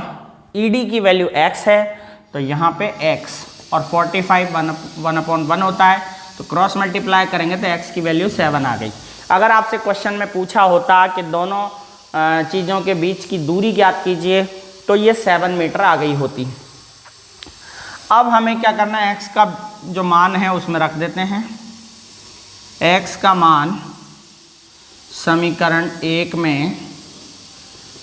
Speaker 1: ED की वैल्यू x है, तो यहाँ पे x और 45 1/1 होता है, तो क्रॉस मल्टीप्लाई करेंगे तो x की वैल्यू 7 आ गई। अगर आपसे क्वेश्चन में पूछा होता कि दोनों चीज़ों के बीच की दूरी ज्ञात कीजिए, तो ये 7 मीटर आ गई होती। अब हमें क्या करना है, x का जो मान है उसमें रख देते हैं। x का मान समीकरण 1 में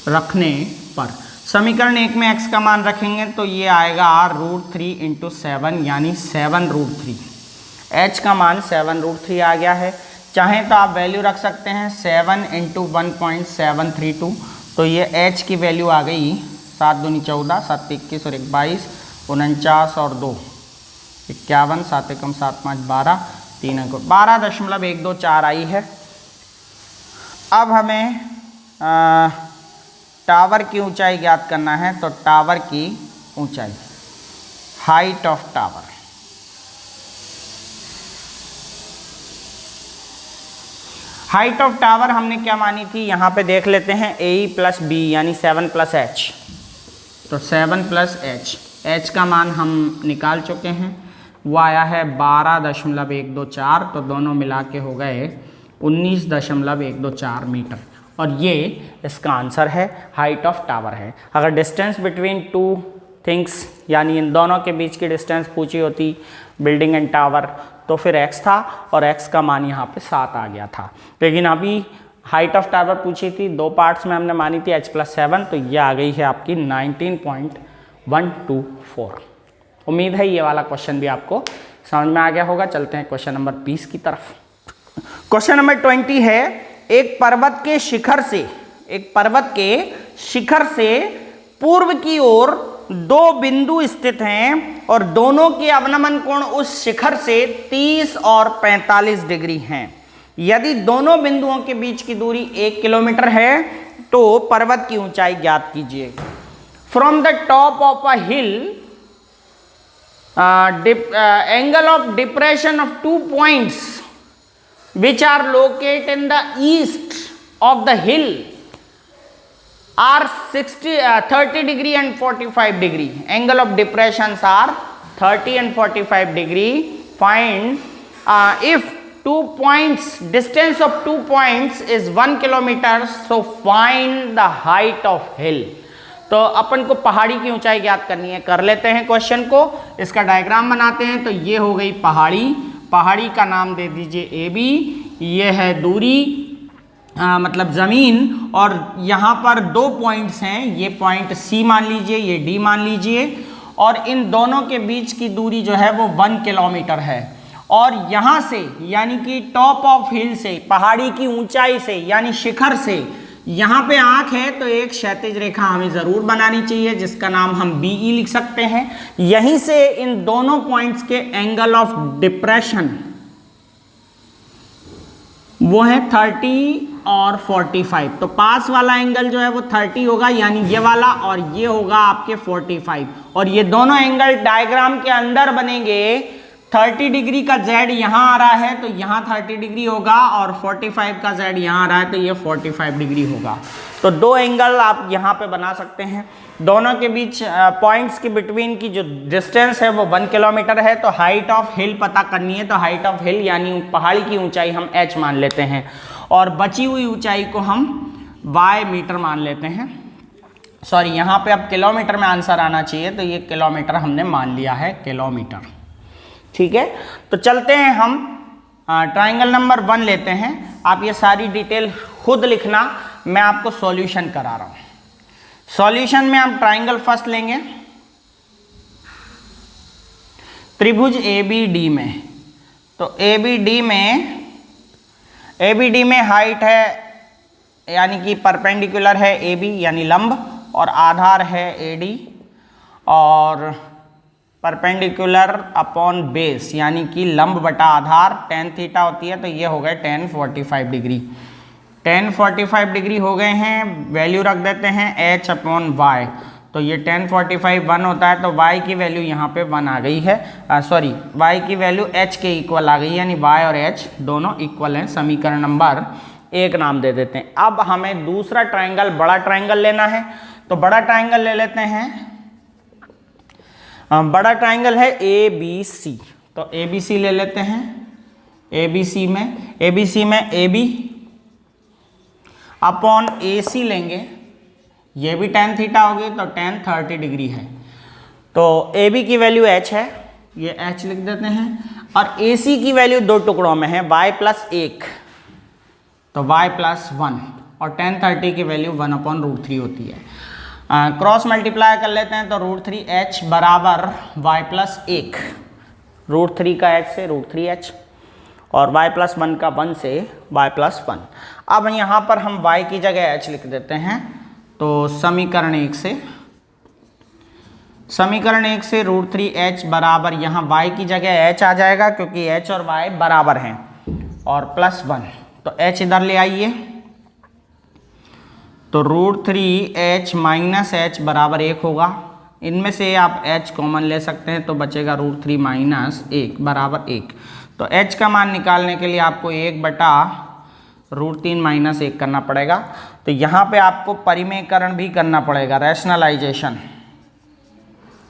Speaker 1: रखने पर, समीकरण 1 में x का मान रखेंगे तो ये आएगा √3 × 7 यानी 7√3। h का मान 7√3 आ गया है। चाहें तो आप वैल्यू रख सकते हैं 7 × 1.732, तो ये h की वैल्यू आ गई 7 दूनी 14, 7 21 और 1 22, 49 और 2 51, 7 एकम 7 5 12, 3 अंक 12.124 आई है। अब हमें टावर की ऊंचाई ज्ञात करना है, तो टावर की ऊंचाई, height of tower, height of tower हमने क्या मानी थी, यहाँ पे देख लेते हैं AE + B यानी 7 + h। तो 7 + h, h का मान हम निकाल चुके हैं, वो आया है 12.124, तो दोनों मिला के हो गए 19.124 मीटर। और ये इसका आंसर है, हाइट ऑफ टावर है। अगर डिस्टेंस बिटवीन टू थिंग्स यानी इन दोनों के बीच की डिस्टेंस पूछी होती, बिल्डिंग एंड टावर, तो फिर x था और x का मान यहाँ पे 7 आ गया था। लेकिन अभी हाइट ऑफ टावर पूछी थी, दो पार्ट्स में हमने मानी थी h + 7, तो ये आ गई है आपकी 19.124। उम्मीद है ये वाला क्वेश्चन भी आपको समझ में आ गया होगा। चलते हैं क्वेश्चन नंबर 20 की तरफ। क्वेश्चन नंबर 20 है, एक पर्वत के शिखर से पूर्व की ओर दो बिंदु स्थित हैं और दोनों के अवनमन कोण उस शिखर से 30 और 45 डिग्री हैं। यदि दोनों बिंदुओं के बीच की दूरी 1 किलोमीटर है तो पर्वत की ऊंचाई ज्ञात कीजिए। From the top of a hill angle of depression of 2 points which are located in the east of the hill are 30 degree and 45 degree. Angle of depressions are 30 and 45 degree. Find if 2 points, distance of 2 points is 1 kilometer, so find the height of hill. तो अपन को पहाड़ी की ऊंचाई ज्ञात करनी है। कर लेते हैं क्वेश्चन को, इसका डायग्राम बनाते हैं। तो ये हो गई पहाड़ी, पहाड़ी का नाम दे दीजिए ए बी, ये है दूरी मतलब ज़मीन, और यहाँ पर 2 पॉइंट्स हैं, ये पॉइंट सी मान लीजिए, ये डी मान लीजिए, और इन दोनों के बीच की दूरी जो है वो 1 किलोमीटर है। और यहाँ से यानी कि टॉप ऑफ हिल से, पहाड़ी की ऊंचाई से यानी शिखर से, यहाँ पे आंख है तो एक क्षैतिज रेखा हमें ज़रूर बनानी चाहिए जिसका नाम हम BE लिख सकते हैं। यहीं से इन दोनों पॉइंट्स के एंगल ऑफ डिप्रेशन वो है 30 और 45। तो पास वाला एंगल जो है वो 30 होगा यानी ये वाला, और ये होगा आपके 45, और ये दोनों एंगल डायग्राम के अंदर बनेंगे। 30 डिग्री का Z यहाँ आ रहा है तो यहाँ 30 डिग्री होगा, और 45 का Z यहाँ आ रहा है तो ये 45 डिग्री होगा। तो 2 एंगल आप यहाँ पे बना सकते हैं। दोनों के बीच पॉइंट्स के बिटवीन की जो डिस्टेंस है वो 1 किलोमीटर है। तो हाइट ऑफ हिल पता करनी है, तो हाइट ऑफ हिल यानी पहाड़ी की ऊंचाई हम h मान लेते हैं, और बची हुई ऊंचाई को हम y मीटर मान लेते हैं। सॉरी, यहाँ पे अब किलोमीटर में आंसर आना चाहिए, तो ये किलोमीटर हमने मान लिया है, किलोमीटर। ठीक है, तो चलते हैं हम ट्राइंगल नंबर 1 लेते हैं। आप ये सारी डिटेल खुद लिखना, मैं आपको सॉल्यूशन करा रहा हूँ। सॉल्यूशन में हम ट्राइंगल फर्स्ट लेंगे त्रिभुज ABD में। तो ABD में हाइट है यानी कि परपेंडिकुलर है AB यानी लंब, और आधार है AD, और परपेंडिकुलर अपॉन बेस यानी कि लंब बटा आधार tan थीटा होती है, तो ये हो गए tan 45 डिग्री। tan 45 डिग्री हो गए हैं, वैल्यू रख देते हैं h अपॉन y। तो ये tan 45 1 होता है, तो y की वैल्यू यहाँ पे 1 आ गई है, सॉरी y की वैल्यू h के इक्वल आ गई है, यानी y और h दोनों इक्वल हैं। समीकरण नंबर 1 नाम दे देते हैं। अब हमें दूसरा ट्राइंगल, बड़ा ट्राइंगल लेना है, तो बड़ा ट्राइंगल ले लेते हैं। बड़ा ट्राइंगल है ABC, तो ABC ले लेते हैं। ABC में AB अपॉन AC लेंगे, ये भी tan थीटा होगी, तो tan 30 डिग्री है। तो AB की वैल्यू h है, ये h लिख देते हैं, और AC की वैल्यू 2 टुकड़ों में है, y प्लस 1, तो y प्लस 1, और tan 30 की वैल्यू 1/√3 होती है। क्रॉस मल्टीप्लाई कर लेते हैं, तो √3h बराबर y प्लस 1, √3 का h से √3h, और y प्लस 1 का 1 से y प्लस 1। अब यहाँ पर हम y की जगह h लिख देते हैं। तो समीकरण 1 से √3h बराबर, यहाँ y की जगह h आ जाएगा क्योंकि h और y बराबर हैं, और प्लस 1, तो h इधर ले आइए, तो √3h माइनस h बराबर 1 होगा। इनमें से आप h कॉमन ले सकते हैं, तो बचेगा √3 माइनस 1 बराबर 1। तो h का मान निकालने के लिए आपको 1 बटा √3 माइनस 1 करना पड़ेगा। तो यहाँ पे आपको परिमेयकरण भी करना पड़ेगा, रैशनलाइजेशन,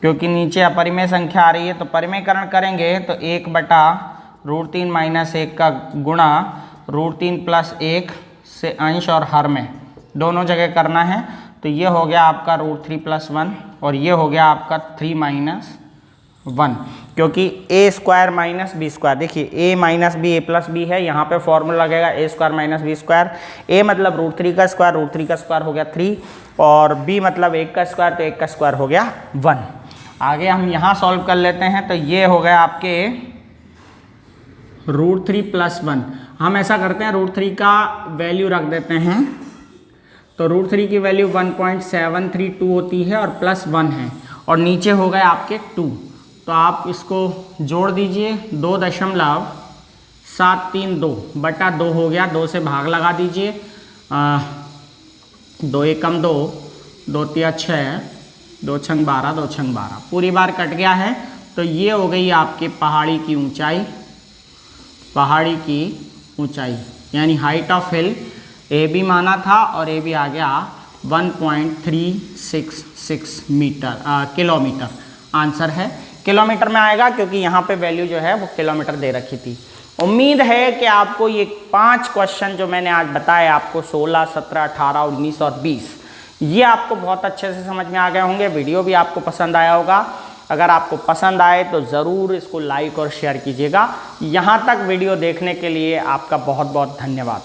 Speaker 1: क्योंकि नीचे अपरिमेय संख्या आ रही है। तो परिमेयकरण करेंगे तो 1 बटा √3 माइनस 1 का गुणा √3 प्लस 1 से अंश और हर में दोनों जगह करना है। तो ये हो गया आपका √3 प्लस 1, और ये हो गया आपका 3 माइनस 1, क्योंकि a square minus B square, देखिए a minus B A plus B है, यहाँ पे फॉर्मूला लगेगा a square minus B square. a मतलब √3 का स्क्वायर, √3 का स्क्वायर हो गया 3, और b मतलब 1 का स्क्वायर, तो 1 का स्क्वायर हो गया 1। आगे हम यहाँ सॉल्व कर लेते हैं, तो ये हो गया आपके √3 प्लस 1। हम ऐसा करते हैं, √3 का वैल्यू रख देते हैं, तो √3 की वैल्यू 1.732 होती है, और प्लस 1 है, और नीचे हो गए आपके 2। तो आप इसको जोड़ दीजिए, 2.732 बटा 2 हो गया, 2 से भाग लगा दीजिए, 2 एकम 2, 2 तिया 6, 2 छंग 12, 2 छंग 12, पूरी बार कट गया है। तो ये हो गई आपकी पहाड़ी की ऊंचाई, पहाड़ी की ऊंचाई, यानी height of hill A B माना था और ए बी आ गया 1.366 मीटर किलोमीटर। आंसर है किलोमीटर में आएगा, क्योंकि यहाँ पे वैल्यू जो है वो किलोमीटर दे रखी थी। उम्मीद है कि आपको ये 5 क्वेश्चन जो मैंने आज बताए, आपको 16, 17, 18, 19 और 20, ये आपको बहुत अच्छे से समझ में आ गए होंगे। वीडियो भी आपको पसंद आया होगा। अगर आपको पसंद आए तो ज़रूर इसको लाइक और शेयर कीजिएगा। यहाँ तक वीडियो देखने के लिए आपका बहुत बहुत धन्यवाद।